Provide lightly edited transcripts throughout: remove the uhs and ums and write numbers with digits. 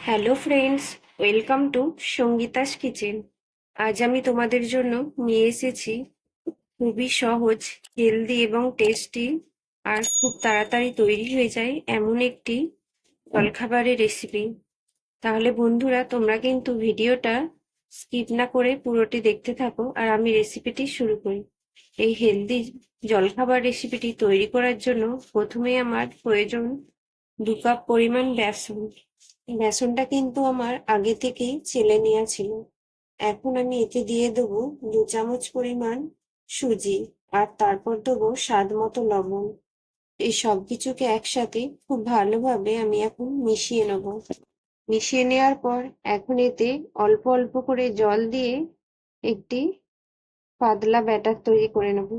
Hello friends, welcome to Sangeeta's kitchen. আজ আমি তোমাদের জন্য নিয়ে এসেছি খুবই সহজ, হেলদি এবং টেস্টি আর খুব তাড়াতাড়ি তৈরি হয়ে যায় এমন একটি জলখাবারের রেসিপি। তাহলে বন্ধুরা, তোমরা কিন্তু ভিডিওটা স্কিপ না করে পুরোটি দেখতে থাকো আর আমি রেসিপিটি শুরু করি। এই হেলদি জলখাবার রেসিপিটি তৈরি করার জন্য প্রথমে আমার প্রয়োজন 2 কাপ পরিমাণ বেসন। বেসনটা কিন্তু আমার আগে থেকেই চেলে নেওয়া ছিল। এখন আমি এতে দিয়ে দেবো 2 চামচ পরিমাণ সুজি, আর তারপর দেবো স্বাদ মতো লবণ। এই সব কিছুকে একসাথে খুব ভালোভাবে আমি এখন মিশিয়ে নেব। মিশিয়ে নেওয়ার পর এখন এতে অল্প অল্প করে জল দিয়ে একটি পাতলা ব্যাটার তৈরি করে নেব।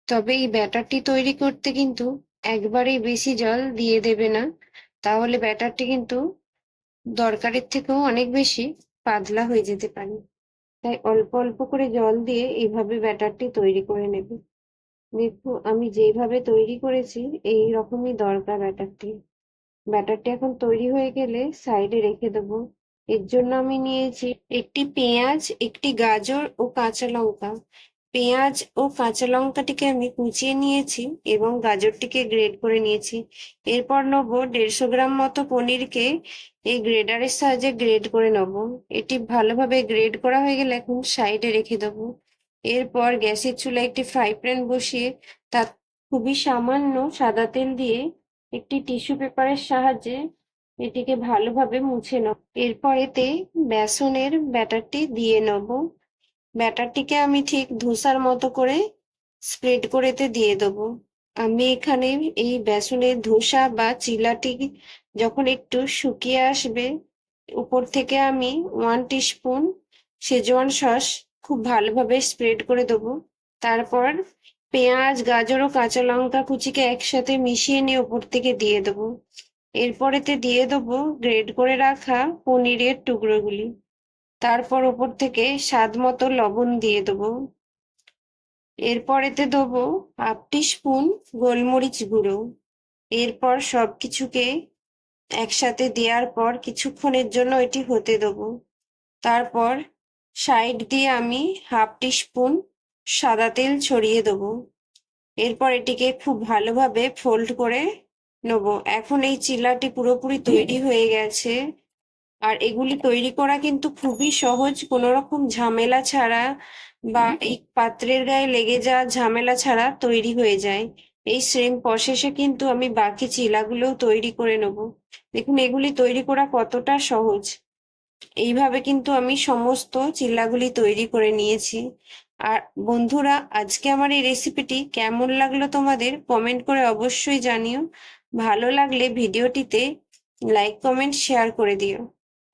তবে এই ব্যাটারটি তৈরি করতে কিন্তু একবারেই বেশি জল দিয়ে দেবে না, তাহলে ব্যাটারটি কিন্তু দরকারের থেকেও অনেক বেশি পাতলা হয়ে যেতে পারে। তাই অল্প অল্প করে জল দিয়ে এইভাবে ব্যাটারটি তৈরি করে নেবে। দেখো, আমি যেভাবে তৈরি করেছি এই রকমই দরকার ব্যাটারটি। ব্যাটারটি এখন তৈরি হয়ে গেলে সাইডে রেখে দেবো। এর জন্য আমি নিয়েছি একটি পেঁয়াজ, একটি গাজর ও কাঁচা লঙ্কা। পেঁয়াজ ও কাঁচা লঙ্কাটিকে আমি কুচিয়ে নিয়েছি এবং গাজরটিকে গ্রেড করে নিয়েছি। এরপর নেব 150 গ্রাম মতো পনিরকে এই গ্রেডারের সাহায্যে গ্রেড করে নেব। এটি ভালোভাবে গ্রেড করা হয়ে গেলে এখন সাইডে রেখে দেবো। এরপর গ্যাসের চুলায় একটি ফ্রাই প্যান বসিয়ে তার খুবই সামান্য সাদা তেল দিয়ে একটি টিস্যু পেপারের সাহায্যে এটিকে ভালোভাবে মুছে নেব। এরপর এতে বেসনের ব্যাটারটি দিয়ে নেব। ব্যাটারটিকে আমি ঠিক ধোসার মতো করে স্প্রেড করে এতে দিয়ে দেবো। আমি এখানে এই বেসনের ধোসা বা চিলাটি যখন একটু শুকিয়ে আসবে, উপর থেকে আমি 1 টিস্পুন শেজওয়ান সস খুব ভালোভাবে স্প্রেড করে দেবো। তারপর পেঁয়াজ, গাজর ও কাঁচা লঙ্কা কুচিকে একসাথে মিশিয়ে নিয়ে উপর থেকে দিয়ে দেবো। এরপর এতে দিয়ে দেবো গ্রেড করে রাখা পনিরের টুকরোগুলি। তারপর ওপর থেকে স্বাদ মতো লবণ দিয়ে দেবো। এরপর এতে দেবো 1/2 টিস্পুন গোলমরিচ গুঁড়ো। এরপর সবকিছুকে একসাথে দেওয়ার পর কিছুক্ষণের জন্য এটি হতে দেবো। তারপর সাইড দিয়ে আমি 1/2 টিস্পুন সাদা তেল ছড়িয়ে দেবো। এরপর এটিকে খুব ভালোভাবে ফোল্ড করে নেবো। এখন এই চিলাটি পুরোপুরি তৈরি হয়ে গেছে। আর এগুলি তৈরি করা কিন্তু খুবই সহজ, কোনো রকম ঝামেলা ছাড়া বা এই পাত্রের গায়ে লেগে যাওয়া ঝামেলা ছাড়া তৈরি হয়ে যায়। এই সেম প্রসেসে কিন্তু আমি বাকি চিলাগুলোও তৈরি করে নেব। দেখুন এগুলি তৈরি করা কতটা সহজ। এইভাবে কিন্তু আমি সমস্ত চিল্লাগুলি তৈরি করে নিয়েছি। আর বন্ধুরা, আজকে আমার এই রেসিপিটি কেমন লাগলো তোমাদের কমেন্ট করে অবশ্যই জানিও। ভালো লাগলে ভিডিওটিতে লাইক, কমেন্ট, শেয়ার করে দিও।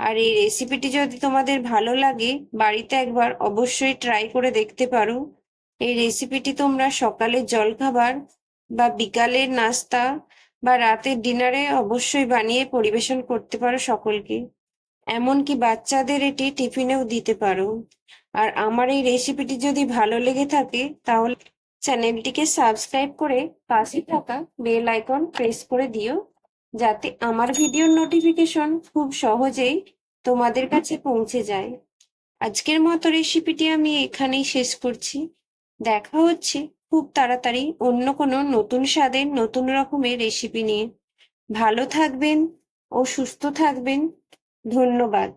আর এই রেসিপিটি যদি তোমাদের ভালো লাগে, বাড়িতে একবার অবশ্যই ট্রাই করে দেখতে পারো। এই রেসিপিটি তোমরা সকালের জলখাবার বা বিকালের নাস্তা বা রাতের ডিনারে অবশ্যই বানিয়ে পরিবেশন করতে পারো সকলকে। এমনকি বাচ্চাদের এটি টিফিনেও দিতে পারো। আর আমার এই রেসিপিটি যদি ভালো লেগে থাকে তাহলে চ্যানেলটিকে সাবস্ক্রাইব করে পাশে থাকা বেল আইকন প্রেস করে দিও, যাতে আমার ভিডিওর নোটিফিকেশন খুব সহজেই তোমাদের কাছে পৌঁছে যায়। আজকের মতো রেসিপিটি আমি এখানেই শেষ করছি। দেখা হচ্ছে খুব তাড়াতাড়ি অন্য কোনো নতুন স্বাদের নতুন রকমের রেসিপি নিয়ে। ভালো থাকবেন ও সুস্থ থাকবেন। ধন্যবাদ।